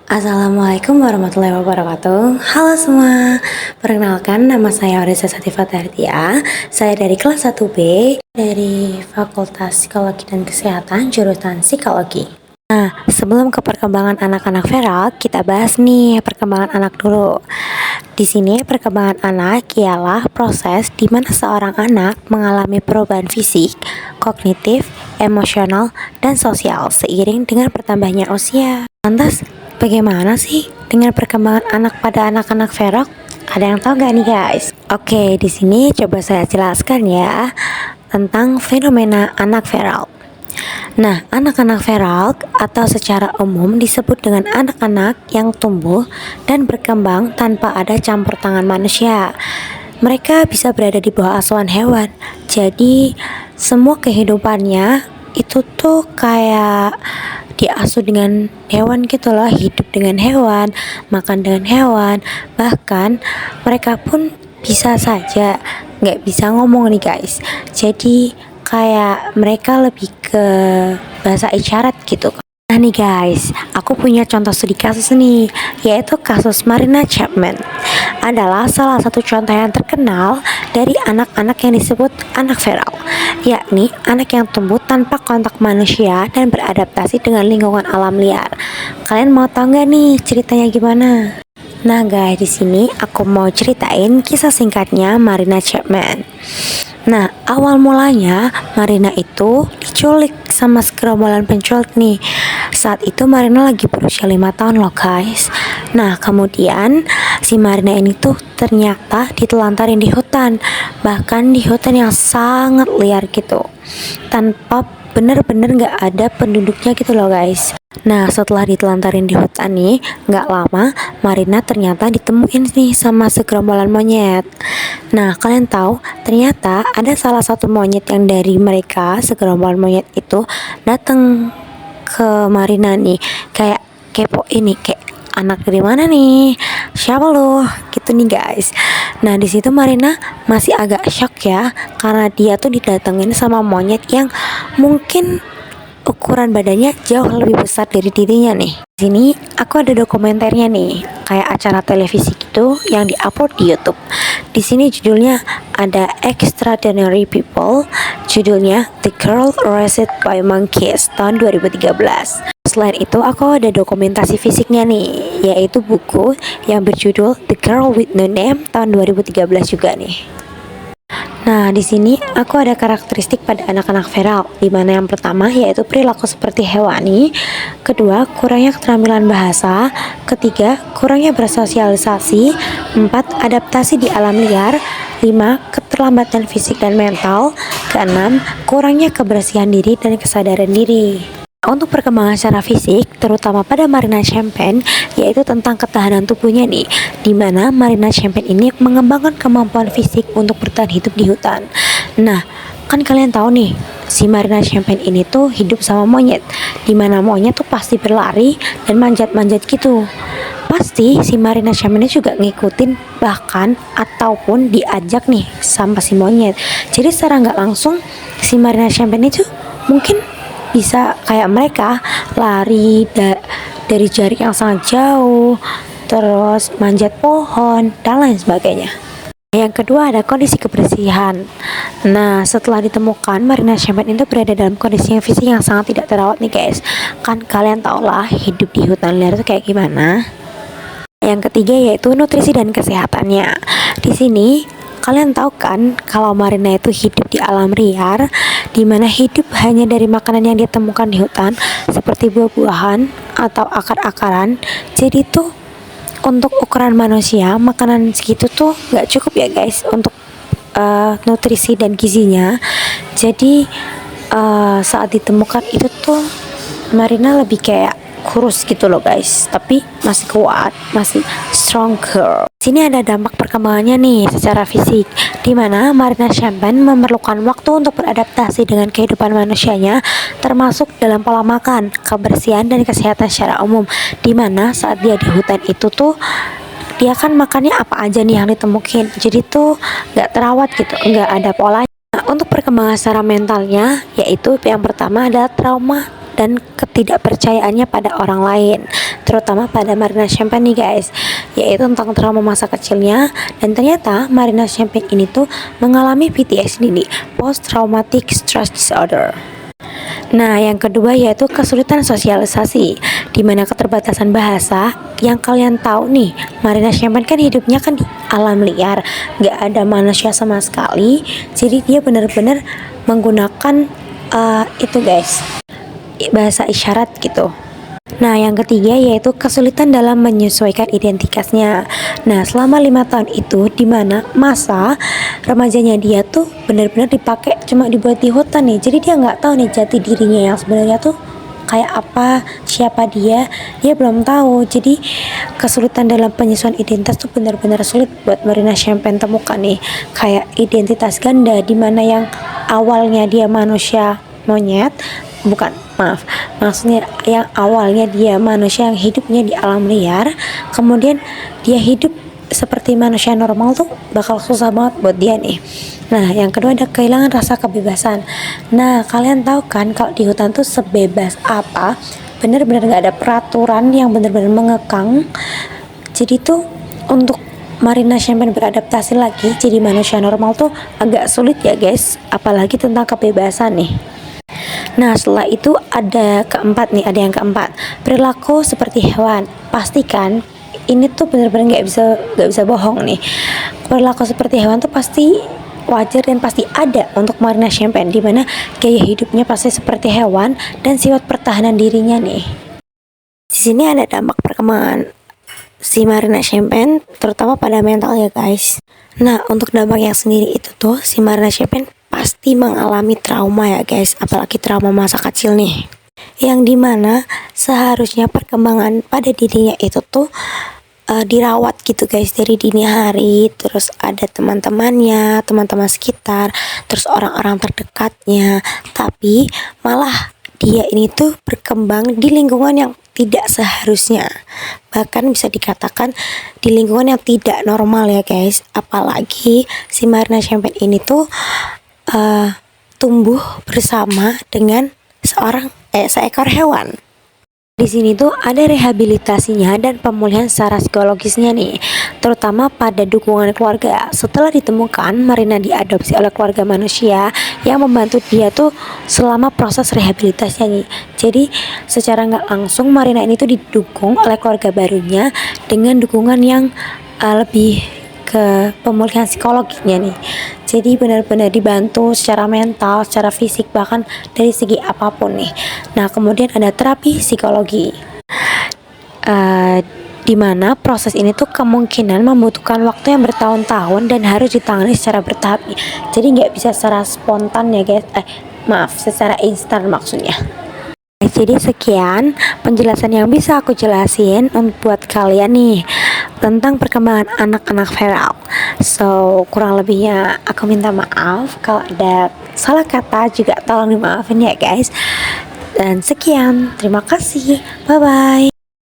Assalamualaikum warahmatullahi wabarakatuh. Halo semua, perkenalkan nama saya Odessa Satifah Tartia. Saya dari kelas 1B dari Fakultas Psikologi dan Kesehatan jurusan Psikologi. Nah, sebelum ke perkembangan anak-anak feral, kita bahas nih perkembangan anak dulu. Di sini perkembangan anak ialah proses di mana seorang anak mengalami perubahan fisik, kognitif, emosional, dan sosial seiring dengan bertambahnya usia. Lantas, bagaimana sih dengan perkembangan anak pada anak-anak feral? Ada yang tahu gak nih guys? Oke, di sini coba saya jelaskan ya tentang fenomena anak feral. Nah, anak-anak feral atau secara umum disebut dengan anak-anak yang tumbuh dan berkembang tanpa ada campur tangan manusia. Mereka bisa berada di bawah asuhan hewan. Jadi, semua kehidupannya itu tuh kayak diasuh dengan hewan gitu loh, hidup dengan hewan, makan dengan hewan. Bahkan mereka pun bisa saja nggak bisa ngomong nih guys. Jadi kayak mereka lebih ke bahasa isyarat gitu. Nah nih guys, aku punya contoh studi kasus nih, yaitu kasus Marina Chapman. Adalah salah satu contoh yang terkenal dari anak-anak yang disebut anak feral, yakni anak yang tumbuh tanpa kontak manusia dan beradaptasi dengan lingkungan alam liar. Kalian mau tahu nggak nih ceritanya gimana? Nah guys, di sini aku mau ceritain kisah singkatnya Marina Chapman. Nah, awal mulanya Marina itu diculik sama segerombolan penculik nih. Saat itu Marina lagi berusia 5 tahun loh guys. Nah, kemudian si Marina ini tuh ternyata ditelantarin di hutan. Bahkan di hutan yang sangat liar gitu. Tanpa bener-bener gak ada penduduknya gitu loh guys. Nah, setelah ditelantarin di hutan nih, gak lama Marina ternyata ditemuin nih sama segerombolan monyet. Nah, kalian tahu ternyata ada salah satu monyet yang dari mereka segerombolan monyet itu datang ke Marina nih, kayak kepo ini, kayak anak dari mana nih, siapa lo, gitu nih guys. Nah, di situ Marina masih agak shock ya, karena dia tuh didatengin sama monyet yang mungkin ukuran badannya jauh lebih besar dari dirinya nih. Di sini aku ada dokumenternya nih, kayak acara televisi gitu yang diupload di YouTube. Di sini judulnya ada Extraordinary People, judulnya The Girl Raised by Monkeys tahun 2013. Selain itu aku ada dokumentasi fisiknya nih, yaitu buku yang berjudul The Girl with No Name tahun 2013 juga nih. Nah, di sini aku ada karakteristik pada anak-anak feral, di mana yang pertama yaitu perilaku seperti hewani, kedua kurangnya keterampilan bahasa, ketiga kurangnya bersosialisasi, empat adaptasi di alam liar, lima keterlambatan fisik dan mental, keenam kurangnya kebersihan diri dan kesadaran diri. Untuk perkembangan secara fisik, terutama pada Marina Chapman, yaitu tentang ketahanan tubuhnya nih, di mana Marina Chapman ini mengembangkan kemampuan fisik untuk bertahan hidup di hutan. Nah, kan kalian tahu nih, si Marina Chapman ini tuh hidup sama monyet, di mana monyet tuh pasti berlari dan manjat-manjat gitu. Pasti si Marina Chapman ini juga ngikutin, bahkan ataupun diajak nih sama si monyet. Jadi secara nggak langsung si Marina Chapman itu mungkin bisa kayak mereka lari dari jarak yang sangat jauh, terus manjat pohon dan lain sebagainya. Yang kedua ada kondisi kebersihan. Nah, setelah ditemukan Marina Chapman itu berada dalam kondisi yang fisik yang sangat tidak terawat nih guys. Kan kalian tau lah hidup di hutan liar itu kayak gimana. Yang ketiga yaitu nutrisi dan kesehatannya. Di sini kalian tahu kan kalau Marina itu hidup di alam liar, di mana hidup hanya dari makanan yang ditemukan di hutan seperti buah-buahan atau akar-akaran. Jadi tuh untuk ukuran manusia makanan segitu tuh nggak cukup ya guys untuk nutrisi dan gizinya. Jadi saat ditemukan itu tuh Marina lebih kayak kurus gitu loh guys, tapi masih kuat, masih strong girl. Sini ada dampak perkembangannya nih secara fisik, di mana Marina Chapman memerlukan waktu untuk beradaptasi dengan kehidupan manusianya, termasuk dalam pola makan, kebersihan dan kesehatan secara umum. Di mana saat dia di hutan itu tuh dia kan makannya apa aja nih yang ditemukin, jadi tuh nggak terawat gitu, nggak ada polanya. Nah, untuk perkembangan secara mentalnya, yaitu yang pertama adalah trauma dan ketidakpercayaannya pada orang lain. terutama pada Marina Champagne nih guys, yaitu tentang trauma masa kecilnya. Dan ternyata Marina Champagne ini tuh mengalami PTSD nih, Post Traumatic Stress Disorder. Nah, yang kedua yaitu kesulitan sosialisasi, di mana keterbatasan bahasa. Yang kalian tahu nih, Marina Champagne kan hidupnya kan di alam liar, nggak ada manusia sama sekali. Jadi dia benar-benar menggunakan itu guys, bahasa isyarat gitu. Nah, yang ketiga yaitu kesulitan dalam menyesuaikan identitasnya. Nah, selama 5 tahun itu dimana masa remajanya dia tuh benar-benar dipakai cuma dibuat di hutan nih. Jadi dia nggak tahu nih jati dirinya yang sebenarnya tuh kayak apa, siapa dia belum tahu. Jadi kesulitan dalam penyesuaian identitas tuh benar-benar sulit buat Marina Champagne temukan nih. Kayak identitas ganda dimana yang awalnya dia manusia monyet, bukan, maaf, maksudnya yang awalnya dia manusia yang hidupnya di alam liar, kemudian dia hidup seperti manusia normal tuh bakal susah banget buat dia nih. Nah, yang kedua ada kehilangan rasa kebebasan. Nah, kalian tahu kan kalau di hutan tuh sebebas apa, bener-bener gak ada peraturan yang bener-bener mengekang. Jadi tuh untuk Marina Champagne beradaptasi lagi jadi manusia normal tuh agak sulit ya guys, apalagi tentang kebebasan nih. Nah, setelah itu ada yang keempat, perilaku seperti hewan. Pastikan ini tuh bener-bener nggak bisa bohong nih. Perilaku seperti hewan tuh pasti wajar dan pasti ada untuk Marina Champagne, dimana gaya hidupnya pasti seperti hewan dan sifat pertahanan dirinya nih. Di sini ada dampak perkembangan si Marina Champagne terutama pada mental ya guys. Nah, untuk dampak yang sendiri itu tuh si Marina Champagne pasti mengalami trauma ya guys, apalagi trauma masa kecil nih, yang dimana seharusnya perkembangan pada dirinya itu tuh dirawat gitu guys dari dini hari. Terus ada teman-temannya, teman-teman sekitar, terus orang-orang terdekatnya, tapi malah dia ini tuh berkembang di lingkungan yang tidak seharusnya, bahkan bisa dikatakan di lingkungan yang tidak normal ya guys. Apalagi si Marina Champagne ini tuh tumbuh bersama dengan seekor hewan. Di sini tuh ada rehabilitasinya dan pemulihan secara psikologisnya nih, terutama pada dukungan keluarga. Setelah ditemukan, Marina diadopsi oleh keluarga manusia yang membantu dia tuh selama proses rehabilitasinya nih. Jadi secara nggak langsung Marina ini tuh didukung oleh keluarga barunya dengan dukungan yang lebih ke pemulihan psikologinya nih. Jadi benar-benar dibantu secara mental, secara fisik, bahkan dari segi apapun nih. Nah, kemudian ada terapi psikologi, di mana proses ini tuh kemungkinan membutuhkan waktu yang bertahun-tahun dan harus ditangani secara bertahap. Jadi nggak bisa secara spontan ya guys, secara instan maksudnya. Jadi sekian penjelasan yang bisa aku jelasin buat kalian nih tentang perkembangan anak-anak feral. So, kurang lebihnya aku minta maaf kalau ada salah kata, juga tolong dimaafin ya guys. Dan sekian, terima kasih, bye bye.